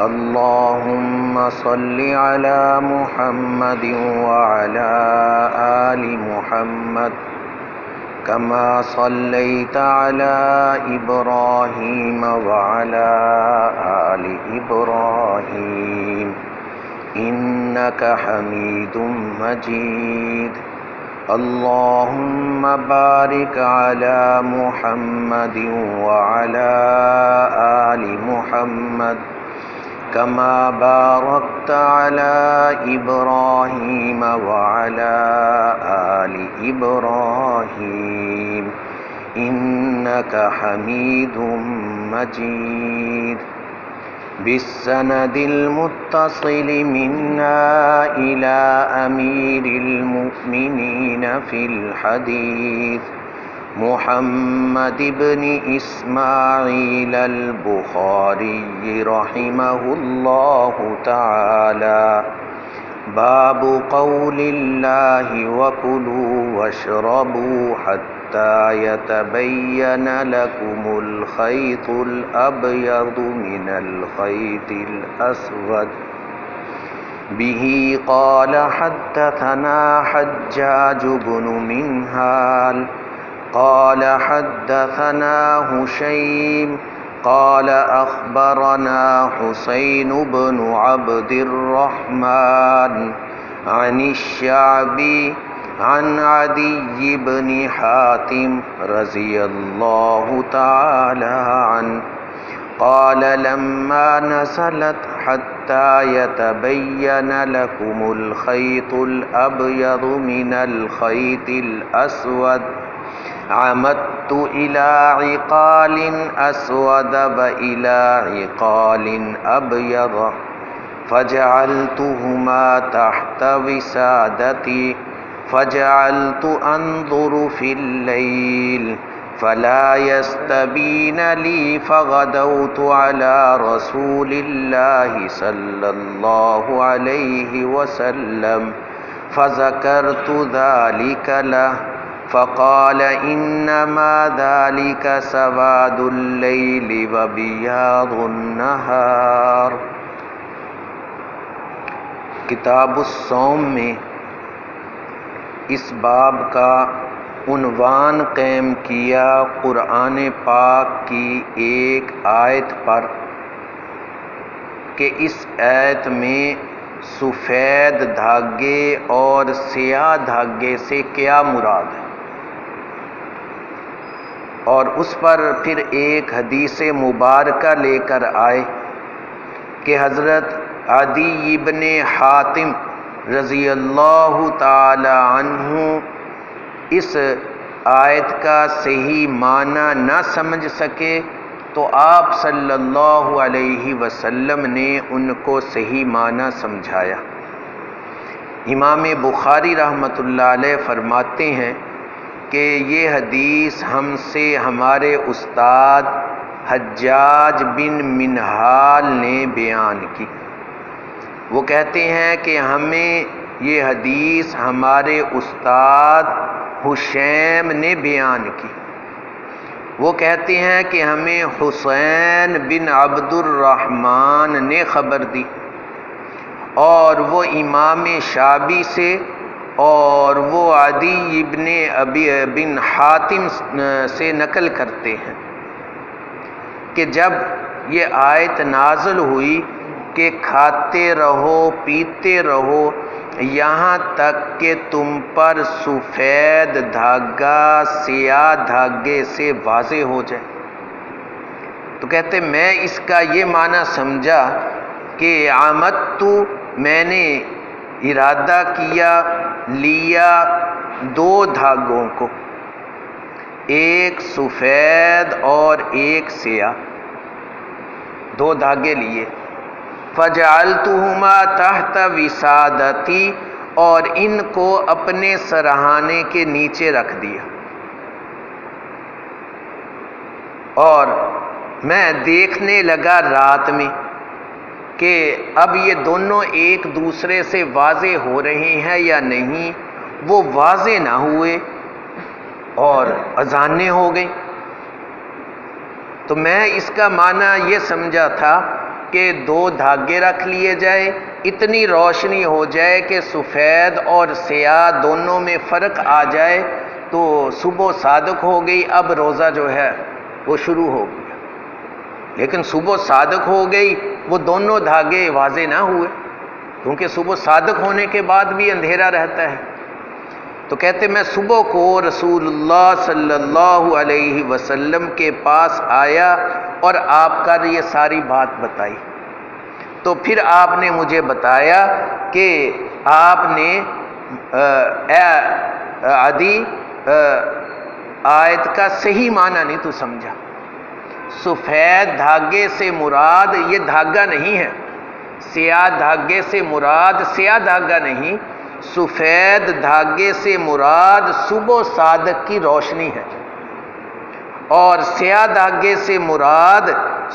اللهم صل على محمد وعلى آل محمد كما صليت على إبراهيم وعلى آل إبراهيم إنك حميد مجيد. اللهم بارك على محمد وعلى آل محمد كما باركت على إبراهيم وعلى آل إبراهيم إنك حميد مجيد. بالسند المتصل منا إلى أمير المؤمنين في الحديث محمد بن إسماعيل البخاري رحمه الله تعالى. باب قول الله وكلوا واشربوا حتى يتبين لكم الخيط الأبيض من الخيط الأسود. به قال حدثنا حجاج بن منهال قال حدثنا هشيم قال أخبرنا حسين بن عبد الرحمن عن الشعبي عن عدي بن حاتم رضي الله تعالى عنه قال لما نزلت حتى يتبين لكم الخيط الأبيض من الخيط الأسود عمدت إلى عقال أسود وإلى عقال أبيض فجعلتهما تحت وسادتي فجعلت أنظر في الليل فلا يستبين لي فغدوت على رسول الله صلى الله عليه وسلم فذكرت ذلك له فقال إنما ذلك سواد الليل وبياض النهار. کتاب الصوم میں اس باب کا عنوان قائم کیا قرآن پاک کی ایک آیت پر کہ اس آیت میں سفید دھاگے اور سیاہ دھاگے سے کیا مراد ہے، اور اس پر پھر ایک حدیث مبارکہ لے کر آئے کہ حضرت عدی ابن حاتم رضی اللہ تعالی عنہ اس آیت کا صحیح معنی نہ سمجھ سکے تو آپ صلی اللہ علیہ وسلم نے ان کو صحیح معنی سمجھایا. امام بخاری رحمۃ اللہ علیہ فرماتے ہیں کہ یہ حدیث ہم سے ہمارے استاد حجاج بن منہال نے بیان کی. وہ کہتے ہیں کہ ہمیں یہ حدیث ہمارے استاد حشیم نے بیان کی. وہ کہتے ہیں کہ ہمیں حسین بن عبد الرحمن نے خبر دی، اور وہ امام شعبی سے اور وہ عدی ابن ابی بن حاتم سے نقل کرتے ہیں کہ جب یہ آیت نازل ہوئی کہ کھاتے رہو پیتے رہو یہاں تک کہ تم پر سفید دھاگا سیاہ دھاگے سے واضح ہو جائے، تو کہتے میں اس کا یہ معنی سمجھا کہ عمدت میں نے ارادہ کیا لیا دو دھاگوں کو، ایک سفید اور ایک سیاہ، دو دھاگے لیے. فجعلتہما تحت وسادتی اور ان کو اپنے سرہانے کے نیچے رکھ دیا، اور میں دیکھنے لگا رات میں کہ اب یہ دونوں ایک دوسرے سے واضح ہو رہے ہیں یا نہیں. وہ واضح نہ ہوئے اور اذانیں ہو گئیں، تو میں اس کا معنی یہ سمجھا تھا کہ 2 دھاگے رکھ لیے جائیں، اتنی روشنی ہو جائے کہ سفید اور سیاہ دونوں میں فرق آ جائے تو صبح صادق ہو گئی، اب روزہ جو ہے وہ شروع ہو گیا۔ لیکن صبح صادق ہو گئی، وہ دونوں دھاگے واضح نہ ہوئے، کیونکہ صبح صادق ہونے کے بعد بھی اندھیرا رہتا ہے۔ تو کہتے میں صبح کو رسول اللہ صلی اللہ علیہ وسلم کے پاس آیا اور آپ کا یہ ساری بات بتائی، تو پھر آپ نے مجھے بتایا کہ آپ نے عدی آیت کا صحیح معنی نہیں تو سمجھا۔ سفید دھاگے سے مراد یہ دھاگا نہیں ہے، سیاہ دھاگے سے مراد سیاہ دھاگا نہیں، سفید دھاگے سے مراد صبح صادق کی روشنی ہے، اور سیاہ دھاگے سے مراد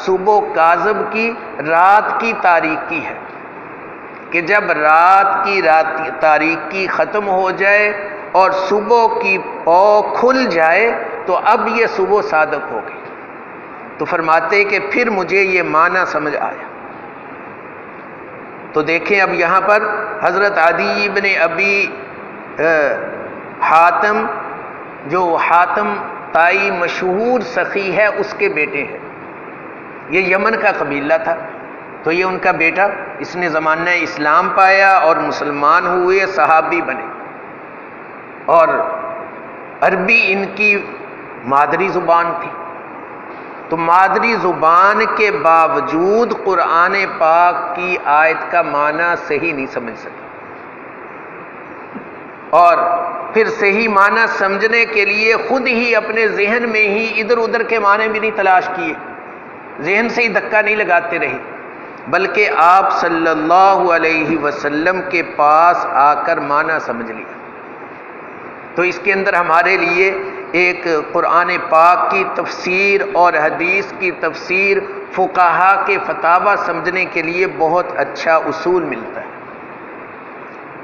صبح کاذب کی رات کی تاریکی ہے، کہ جب رات کی تاریکی ختم ہو جائے اور صبح کی پو کھل جائے تو اب یہ صبح صادق ہو گئی۔ تو فرماتے کہ پھر مجھے یہ معنی سمجھ آیا۔ تو دیکھیں اب یہاں پر حضرت عدی بن ابی حاتم، جو حاتم تائی مشہور سخی ہے، اس کے بیٹے ہیں، یہ یمن کا قبیلہ تھا، تو یہ ان کا بیٹا، اس نے زمانہ اسلام پایا اور مسلمان ہوئے، صحابی بنے، اور عربی ان کی مادری زبان تھی، تو مادری زبان کے باوجود قرآن پاک کی آیت کا معنی صحیح نہیں سمجھ سکے، اور پھر صحیح معنی سمجھنے کے لیے خود ہی اپنے ذہن میں ہی ادھر ادھر کے معنی بھی نہیں تلاش کیے، ذہن سے ہی دھکا نہیں لگاتے رہے، بلکہ آپ صلی اللہ علیہ وسلم کے پاس آ کر معنی سمجھ لیا۔ تو اس کے اندر ہمارے لیے ایک قرآن پاک کی تفسیر اور حدیث کی تفسیر، فقہا کے فتاوی سمجھنے کے لیے بہت اچھا اصول ملتا ہے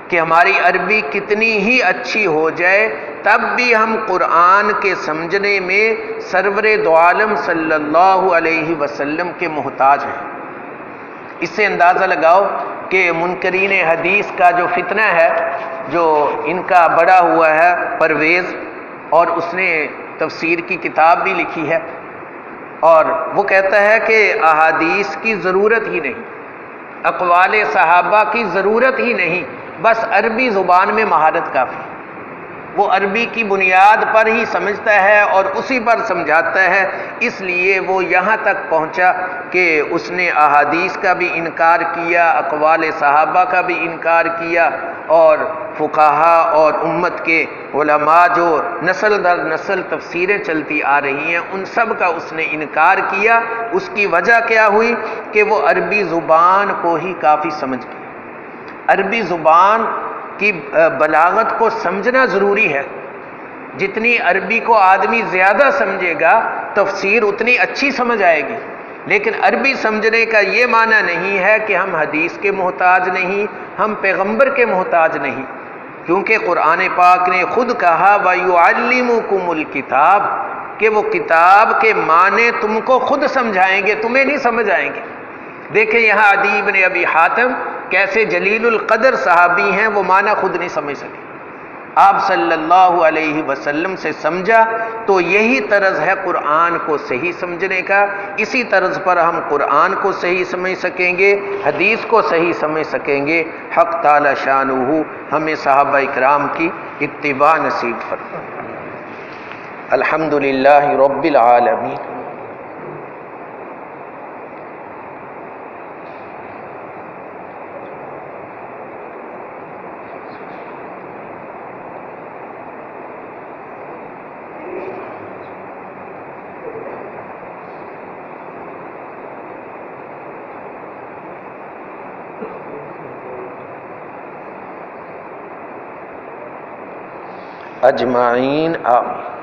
کہ ہماری عربی کتنی ہی اچھی ہو جائے تب بھی ہم قرآن کے سمجھنے میں سرور دو عالم صلی اللہ علیہ وسلم کے محتاج ہیں۔ اس سے اندازہ لگاؤ کہ منکرین حدیث کا جو فتنہ ہے، جو ان کا بڑا ہوا ہے پرویز، اور اس نے تفسیر کی کتاب بھی لکھی ہے، اور وہ کہتا ہے کہ احادیث کی ضرورت ہی نہیں، اقوال صحابہ کی ضرورت ہی نہیں، بس عربی زبان میں مہارت کافی۔ وہ عربی کی بنیاد پر ہی سمجھتا ہے اور اسی پر سمجھاتا ہے، اس لیے وہ یہاں تک پہنچا کہ اس نے احادیث کا بھی انکار کیا، اقوال صحابہ کا بھی انکار کیا، اور فقہا اور امت کے علماء جو نسل در نسل تفسیریں چلتی آ رہی ہیں ان سب کا اس نے انکار کیا۔ اس کی وجہ کیا ہوئی کہ وہ عربی زبان کو ہی کافی سمجھ گیا۔ عربی زبان کی بلاغت کو سمجھنا ضروری ہے، جتنی عربی کو آدمی زیادہ سمجھے گا تفسیر اتنی اچھی سمجھ آئے گی، لیکن عربی سمجھنے کا یہ معنی نہیں ہے کہ ہم حدیث کے محتاج نہیں، ہم پیغمبر کے محتاج نہیں، کیونکہ قرآن پاک نے خود کہا وَيُعَلِّمُكُمُ الْكِتَابَ، کہ وہ کتاب کے معنی تم کو خود سمجھائیں گے، تمہیں نہیں سمجھ آئیں گے۔ دیکھیں یہاں عدی بن ابی حاتم کیسے جلیل القدر صحابی ہیں، وہ معنی خود نہیں سمجھ سکے، آپ صلی اللہ علیہ وسلم سے سمجھا۔ تو یہی طرز ہے قرآن کو صحیح سمجھنے کا، اسی طرز پر ہم قرآن کو صحیح سمجھ سکیں گے، حدیث کو صحیح سمجھ سکیں گے۔ حق تعالی شانہ ہمیں صحابہ اکرام کی اتباع نصیب فرمائے۔ الحمدللہ رب العالمین۔ اجمعین آمین۔